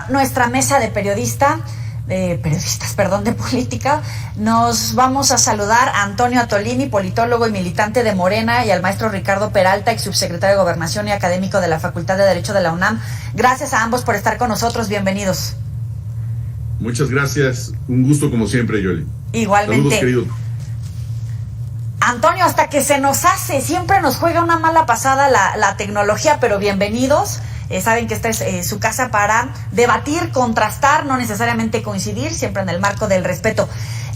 Nuestra mesa de de política, nos vamos a saludar a Antonio Atolini, politólogo y militante de Morena, y al maestro Ricardo Peralta, ex subsecretario de Gobernación y académico de la Facultad de Derecho de la UNAM. Gracias a ambos por estar con nosotros, bienvenidos. Muchas gracias, un gusto como siempre, Yoli. Igualmente. Saludos, querido. Antonio, hasta que se nos hace, siempre nos juega una mala pasada la tecnología, pero bienvenidos. Saben que esta es su casa para debatir, contrastar, no necesariamente coincidir, siempre en el marco del respeto.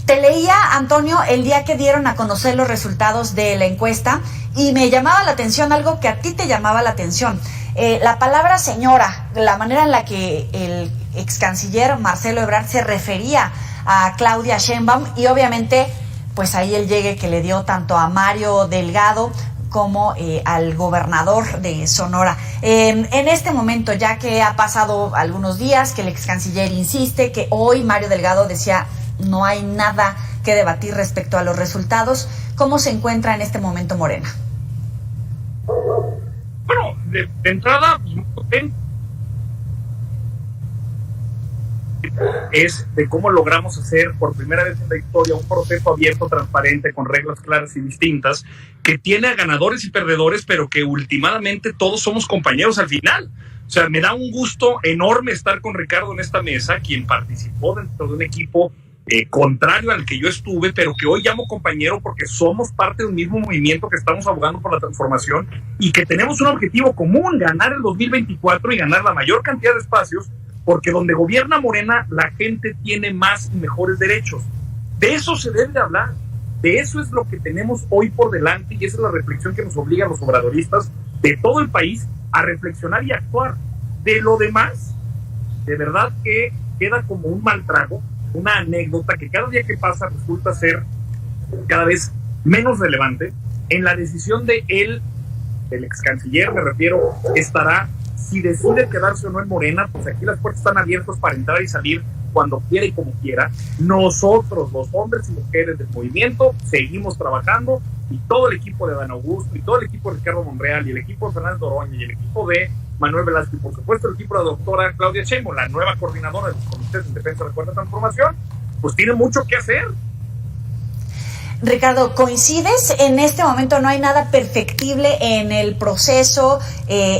Te leía, Antonio, el día que dieron a conocer los resultados de la encuesta y me llamaba la atención algo que a ti te llamaba la atención. La palabra señora, la manera en la que el ex canciller Marcelo Ebrard se refería a Claudia Sheinbaum y obviamente pues ahí el llegue que le dio tanto a Mario Delgado como al gobernador de Sonora. En este momento, ya que ha pasado algunos días, que el ex canciller insiste, que hoy Mario Delgado decía no hay nada que debatir respecto a los resultados, ¿cómo se encuentra en este momento Morena? Bueno, de entrada, es de cómo logramos hacer por primera vez en la historia un proceso abierto, transparente, con reglas claras y distintas, que tiene a ganadores y perdedores, pero que últimamente todos somos compañeros al final. O sea, me da un gusto enorme estar con Ricardo en esta mesa, quien participó dentro de un equipo contrario al que yo estuve, pero que hoy llamo compañero porque somos parte de un mismo movimiento que estamos abogando por la transformación y que tenemos un objetivo común, ganar el 2024 y ganar la mayor cantidad de espacios, porque donde gobierna Morena, la gente tiene más y mejores derechos. De eso se debe de hablar. De eso es lo que tenemos hoy por delante y esa es la reflexión que nos obliga a los obradoristas de todo el país a reflexionar y actuar. De lo demás, de verdad que queda como un mal trago, una anécdota que cada día que pasa resulta ser cada vez menos relevante. En la decisión de él, el ex canciller, me refiero, estará si decide quedarse o no en Morena, pues aquí las puertas están abiertas para entrar y salir cuando quiera y como quiera. Nosotros, los hombres y mujeres del movimiento, seguimos trabajando y todo el equipo de Dan Augusto y todo el equipo de Ricardo Monreal y el equipo de Fernández Noroña y el equipo de Manuel Velasco y por supuesto el equipo de la doctora Claudia Sheinbaum, la nueva coordinadora de los comités en defensa de la cuarta transformación, pues tiene mucho que hacer. Ricardo, ¿coincides? En este momento no hay nada perfectible en el proceso,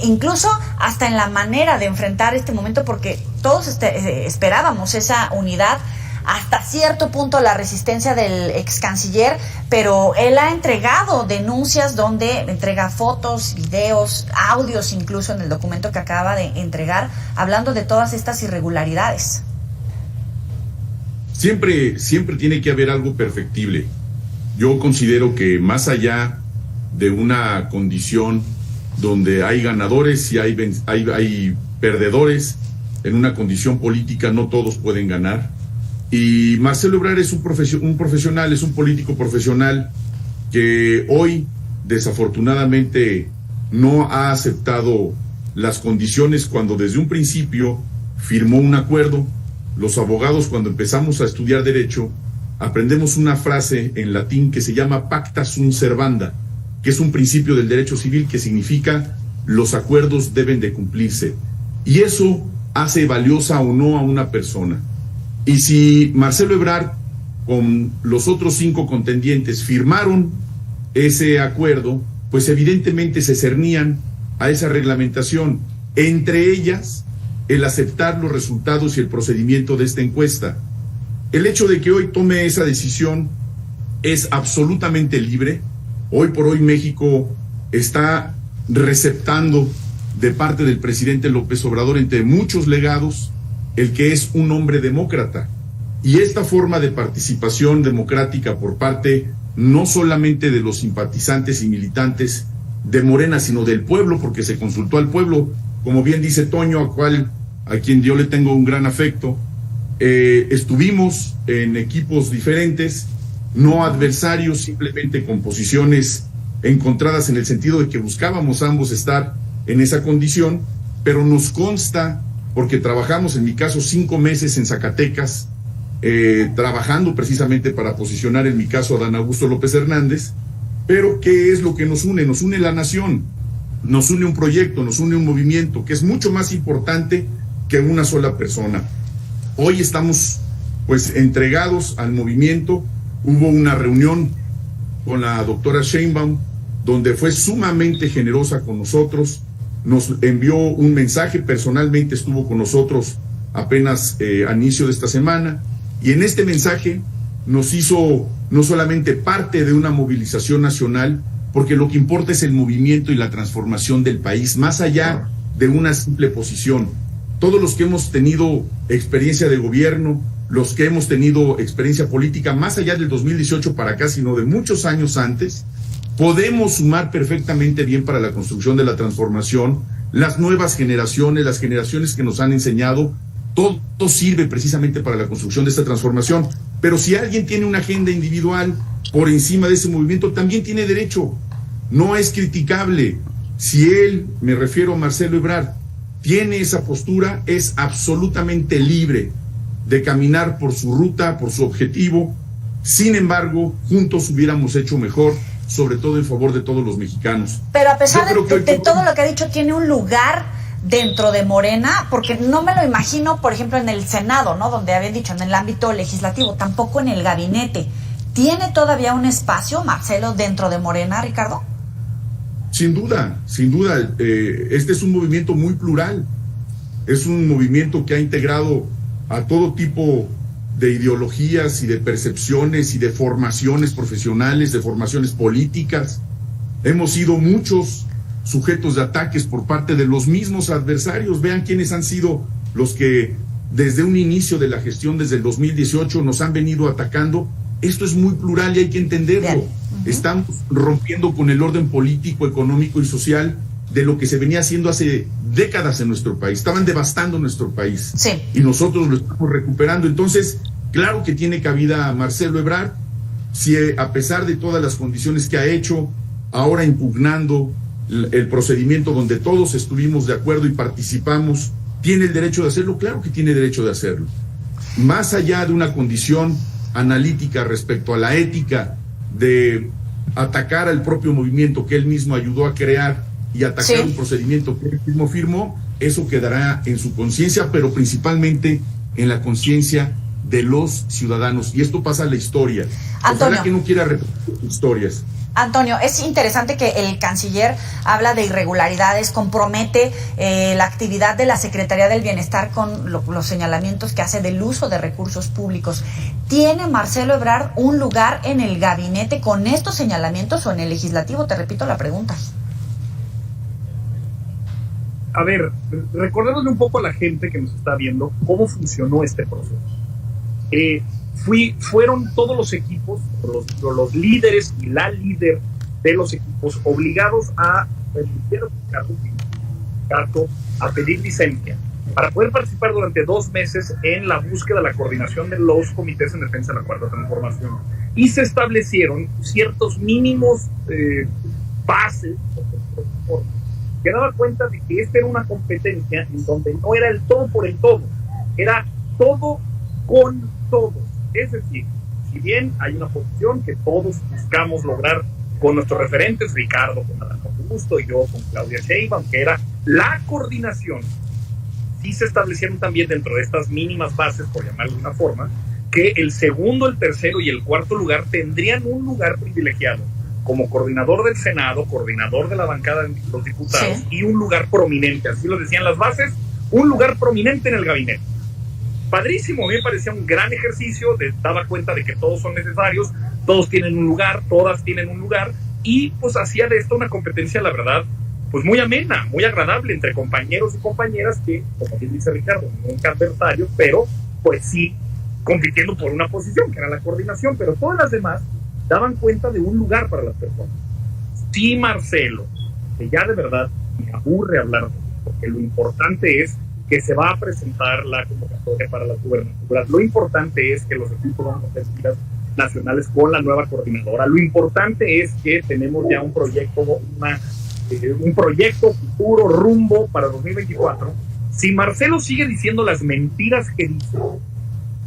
incluso hasta en la manera de enfrentar este momento, porque todos esperábamos esa unidad, hasta cierto punto la resistencia del ex canciller, pero él ha entregado denuncias donde entrega fotos, videos, audios incluso en el documento que acaba de entregar, hablando de todas estas irregularidades. Siempre tiene que haber algo perfectible. Yo considero que más allá de una condición donde hay ganadores y hay perdedores, en una condición política no todos pueden ganar. Y Marcelo Ebrard es un profesional, es un político profesional que hoy desafortunadamente no ha aceptado las condiciones cuando desde un principio firmó un acuerdo. Los abogados, cuando empezamos a estudiar derecho, aprendemos una frase en latín que se llama pacta sunt servanda, que es un principio del derecho civil que significa los acuerdos deben de cumplirse. Y eso hace valiosa o no a una persona. Y si Marcelo Ebrard con los otros 5 contendientes firmaron ese acuerdo, pues evidentemente se cernían a esa reglamentación, entre ellas el aceptar los resultados y el procedimiento de esta encuesta. El hecho de que hoy tome esa decisión es absolutamente libre. Hoy por hoy México está receptando de parte del presidente López Obrador, entre muchos legados, el que es un hombre demócrata. Y esta forma de participación democrática por parte no solamente de los simpatizantes y militantes de Morena, sino del pueblo, porque se consultó al pueblo, como bien dice Toño, a quien yo le tengo un gran afecto. Estuvimos en equipos diferentes, no adversarios, simplemente con posiciones encontradas en el sentido de que buscábamos ambos estar en esa condición, pero nos consta, porque trabajamos en mi caso 5 meses en Zacatecas, trabajando precisamente para posicionar en mi caso a Dan Augusto López Hernández, pero ¿qué es lo que nos une? Nos une la nación, nos une un proyecto, nos une un movimiento que es mucho más importante que una sola persona. Hoy estamos pues entregados al movimiento. Hubo una reunión con la doctora Sheinbaum, donde fue sumamente generosa con nosotros, nos envió un mensaje, personalmente estuvo con nosotros apenas a inicio de esta semana, y en este mensaje nos hizo no solamente parte de una movilización nacional, porque lo que importa es el movimiento y la transformación del país, más allá de una simple posición. Todos los que hemos tenido experiencia de gobierno, los que hemos tenido experiencia política, más allá del 2018 para acá, sino de muchos años antes, podemos sumar perfectamente bien para la construcción de la transformación. Las nuevas generaciones, las generaciones que nos han enseñado, todo sirve precisamente para la construcción de esta transformación. Pero si alguien tiene una agenda individual por encima de ese movimiento, también tiene derecho. No es criticable. Si él, me refiero a Marcelo Ebrard, tiene esa postura, es absolutamente libre de caminar por su ruta, por su objetivo. Sin embargo, juntos hubiéramos hecho mejor, sobre todo en favor de todos los mexicanos. Pero a pesar de todo lo que ha dicho, tiene un lugar dentro de Morena, porque no me lo imagino, por ejemplo, en el Senado, ¿no? Donde habían dicho, en el ámbito legislativo, tampoco en el gabinete. ¿Tiene todavía un espacio, Marcelo, dentro de Morena, Ricardo? Sin duda, sin duda. Este es un movimiento muy plural. Es un movimiento que ha integrado a todo tipo de ideologías y de percepciones y de formaciones profesionales, de formaciones políticas. Hemos sido muchos sujetos de ataques por parte de los mismos adversarios. Vean quiénes han sido los que desde un inicio de la gestión, desde el 2018, nos han venido atacando. Esto es muy plural y hay que entenderlo. Estamos rompiendo con el orden político, económico y social de lo que se venía haciendo hace décadas en nuestro país. Estaban devastando nuestro país. Sí. Y nosotros lo estamos recuperando. Entonces, claro que tiene cabida Marcelo Ebrard, si a pesar de todas las condiciones que ha hecho, ahora impugnando el procedimiento donde todos estuvimos de acuerdo y participamos, ¿tiene el derecho de hacerlo? Claro que tiene derecho de hacerlo. Más allá de una condición analítica respecto a la ética de atacar al propio movimiento que él mismo ayudó a crear y atacar un procedimiento que él mismo firmó, eso quedará en su conciencia, pero principalmente en la conciencia de los ciudadanos. Y esto pasa a la historia. Antonio, ojalá que no quiera repetir historias. Antonio, es interesante que el canciller habla de irregularidades, compromete la actividad de la Secretaría del Bienestar con los señalamientos que hace del uso de recursos públicos. ¿Tiene Marcelo Ebrard un lugar en el gabinete con estos señalamientos o en el legislativo? Te repito la pregunta. A ver, recordémosle un poco a la gente que nos está viendo cómo funcionó este proceso. Fueron todos los equipos, los líderes y la líder de los equipos obligados a pedir licencia para poder participar durante 2 meses en la búsqueda de la coordinación de los comités en defensa de la Cuarta Transformación. Y se establecieron ciertos mínimos bases que daba cuenta de que esta era una competencia en donde no era el todo por el todo, era todo con todos. Es decir, si bien hay una posición que todos buscamos lograr con nuestros referentes, Ricardo con Adán Augusto y yo con Claudia Sheinbaum, que era la coordinación, sí se establecieron también dentro de estas mínimas bases, por llamarlo de una forma, que el segundo, el tercero y el cuarto lugar tendrían un lugar privilegiado como coordinador del Senado, coordinador de la bancada de los diputados, y un lugar prominente, así lo decían las bases, un lugar prominente en el gabinete. Padrísimo, a mí me parecía un gran ejercicio, daba cuenta de que todos son necesarios, todos tienen un lugar, todas tienen un lugar, y pues hacía de esto una competencia, la verdad, pues muy amena, muy agradable entre compañeros y compañeras que, como bien dice Ricardo, nunca adversarios, pero pues sí compitiendo por una posición, que era la coordinación, pero todas las demás daban cuenta de un lugar para las personas. Sí, Marcelo, que ya de verdad me aburre hablar de eso, porque lo importante es que se va a presentar la convocatoria para las gubernaturas. Lo importante es que los equipos van a hacer giras nacionales con la nueva coordinadora. Lo importante es que tenemos ya un proyecto, un proyecto futuro, rumbo para 2024. Si Marcelo sigue diciendo las mentiras que dice,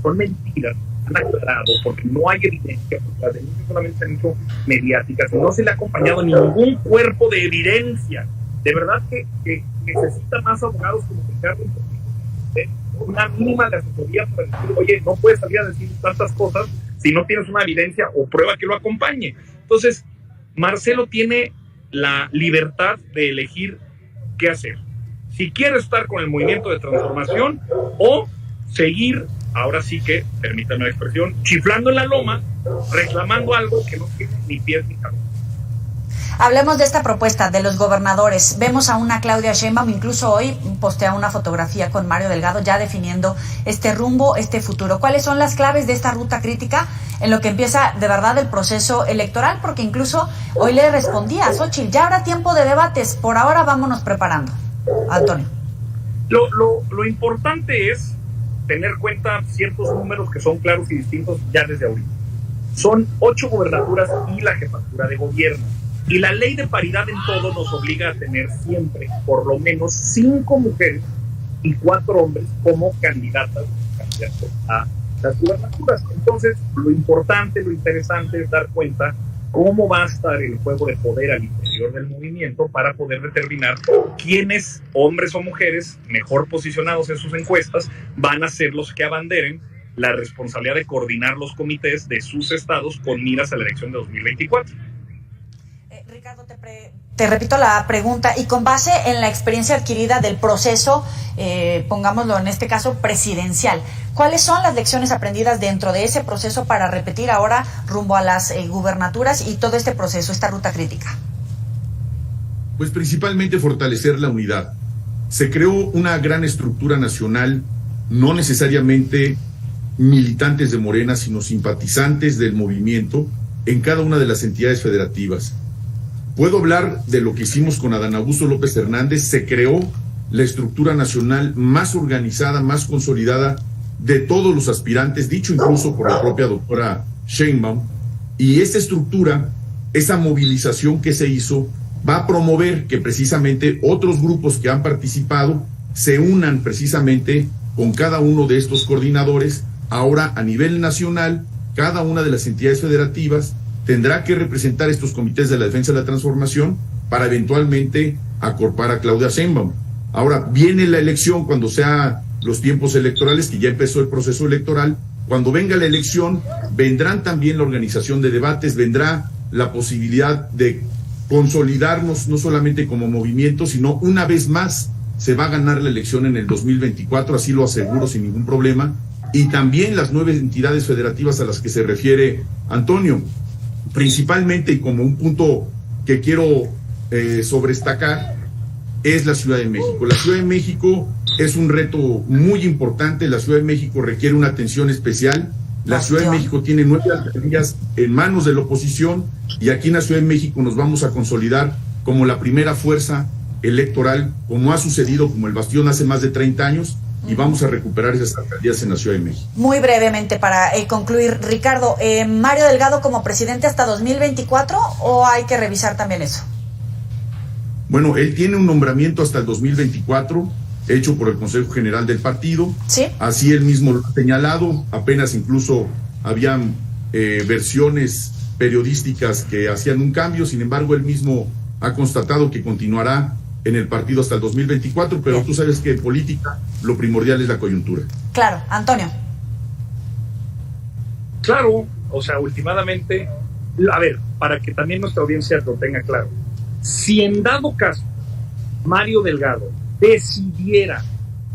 son mentiras, han aclarado, porque no hay evidencia, porque las denuncias solamente se han hecho mediáticas, no se le ha acompañado ningún cuerpo de evidencia. De verdad que necesita más abogados como Ricardo, una mínima de asesoría para decir, oye, no puedes salir a decir tantas cosas si no tienes una evidencia o prueba que lo acompañe. Entonces, Marcelo tiene la libertad de elegir qué hacer. Si quiere estar con el movimiento de transformación o seguir, ahora sí que, permítanme la expresión, chiflando en la loma, reclamando algo que no tiene ni pies ni cabeza. Hablemos de esta propuesta de los gobernadores. Vemos a una Claudia Sheinbaum, incluso hoy postea una fotografía con Mario Delgado ya definiendo este rumbo, este futuro. ¿Cuáles son las claves de esta ruta crítica en lo que empieza de verdad el proceso electoral? Porque incluso hoy le respondía a Xóchitl, ya habrá tiempo de debates, por ahora vámonos preparando. Antonio. Lo importante es tener cuenta ciertos números que son claros y distintos ya desde ahorita. Son 8 gobernaturas y la jefatura de gobierno. Y la ley de paridad en todo nos obliga a tener siempre por lo menos 5 mujeres y 4 hombres como candidatos a las gubernaturas. Entonces, lo importante, lo interesante es dar cuenta cómo va a estar el juego de poder al interior del movimiento para poder determinar quiénes, hombres o mujeres, mejor posicionados en sus encuestas, van a ser los que abanderen la responsabilidad de coordinar los comités de sus estados con miras a la elección de 2024. Ricardo, te repito la pregunta, y con base en la experiencia adquirida del proceso, pongámoslo en este caso presidencial, ¿cuáles son las lecciones aprendidas dentro de ese proceso para repetir ahora rumbo a las gubernaturas y todo este proceso, esta ruta crítica? Pues principalmente fortalecer la unidad. Se creó una gran estructura nacional, no necesariamente militantes de Morena, sino simpatizantes del movimiento en cada una de las entidades federativas. Puedo hablar de lo que hicimos con Adán Augusto López Hernández. Se creó la estructura nacional más organizada, más consolidada de todos los aspirantes, dicho incluso por la propia doctora Sheinbaum. Y esta estructura, esa movilización que se hizo, va a promover que precisamente otros grupos que han participado se unan precisamente con cada uno de estos coordinadores. Ahora, a nivel nacional, cada una de las entidades federativas tendrá que representar estos comités de la defensa de la transformación para eventualmente acorpar a Claudia Sheinbaum. Ahora, viene la elección cuando sea los tiempos electorales, que ya empezó el proceso electoral. Cuando venga la elección, vendrán también la organización de debates, vendrá la posibilidad de consolidarnos no solamente como movimiento, sino una vez más se va a ganar la elección en el 2024, así lo aseguro sin ningún problema. Y también las 9 entidades federativas a las que se refiere Antonio. Principalmente, y como un punto que quiero sobrestacar, es la Ciudad de México. La Ciudad de México es un reto muy importante. La Ciudad de México requiere una atención especial. La Ciudad de México tiene 9 alcaldías en manos de la oposición, y aquí en la Ciudad de México nos vamos a consolidar como la primera fuerza electoral, como ha sucedido como el Bastión hace más de 30 años, y vamos a recuperar esas alcaldías en la Ciudad de México. Muy brevemente para concluir, Ricardo, ¿Mario Delgado como presidente hasta 2024 o hay que revisar también eso? Bueno, él tiene un nombramiento hasta el 2024, hecho por el Consejo General del partido. ¿Sí? Así él mismo lo ha señalado. Apenas incluso habían versiones periodísticas que hacían un cambio. Sin embargo, él mismo ha constatado que continuará en el partido hasta el 2024, pero tú sabes que en política lo primordial es la coyuntura. Claro, Antonio. Claro, o sea, últimamente, a ver, para que también nuestra audiencia lo tenga claro, si en dado caso Mario Delgado decidiera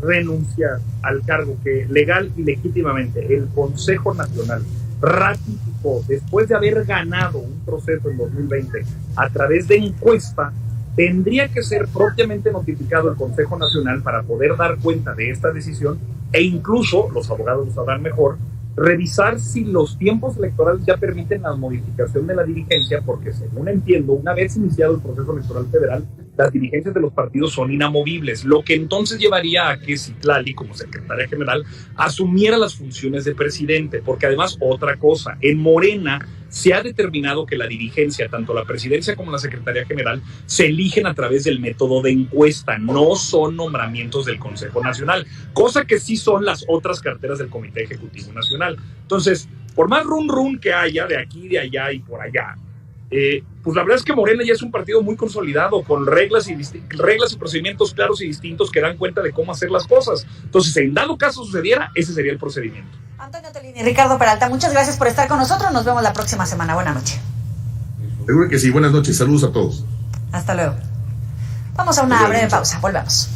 renunciar al cargo que legal y legítimamente el Consejo Nacional ratificó después de haber ganado un proceso en 2020 a través de encuesta, tendría que ser propiamente notificado el Consejo Nacional para poder dar cuenta de esta decisión, e incluso, los abogados lo sabrán mejor, revisar si los tiempos electorales ya permiten la modificación de la dirigencia, porque según entiendo, una vez iniciado el proceso electoral federal, las dirigencias de los partidos son inamovibles, lo que entonces llevaría a que Citlali, como secretaria general, asumiera las funciones de presidente, porque además, otra cosa, en Morena se ha determinado que la dirigencia, tanto la presidencia como la secretaría general, se eligen a través del método de encuesta, no son nombramientos del Consejo Nacional, cosa que sí son las otras carteras del Comité Ejecutivo Nacional. Entonces, por más run que haya de aquí, de allá y por allá, pues la verdad es que Morena ya es un partido muy consolidado, con reglas y procedimientos claros y distintos que dan cuenta de cómo hacer las cosas. Entonces, en dado caso sucediera, ese sería el procedimiento. Antonio Tolini y Ricardo Peralta, muchas gracias por estar con nosotros. Nos vemos la próxima semana. Buenas noches. Seguro que sí. Buenas noches. Saludos a todos. Hasta luego. Vamos a una breve pausa. Volvemos.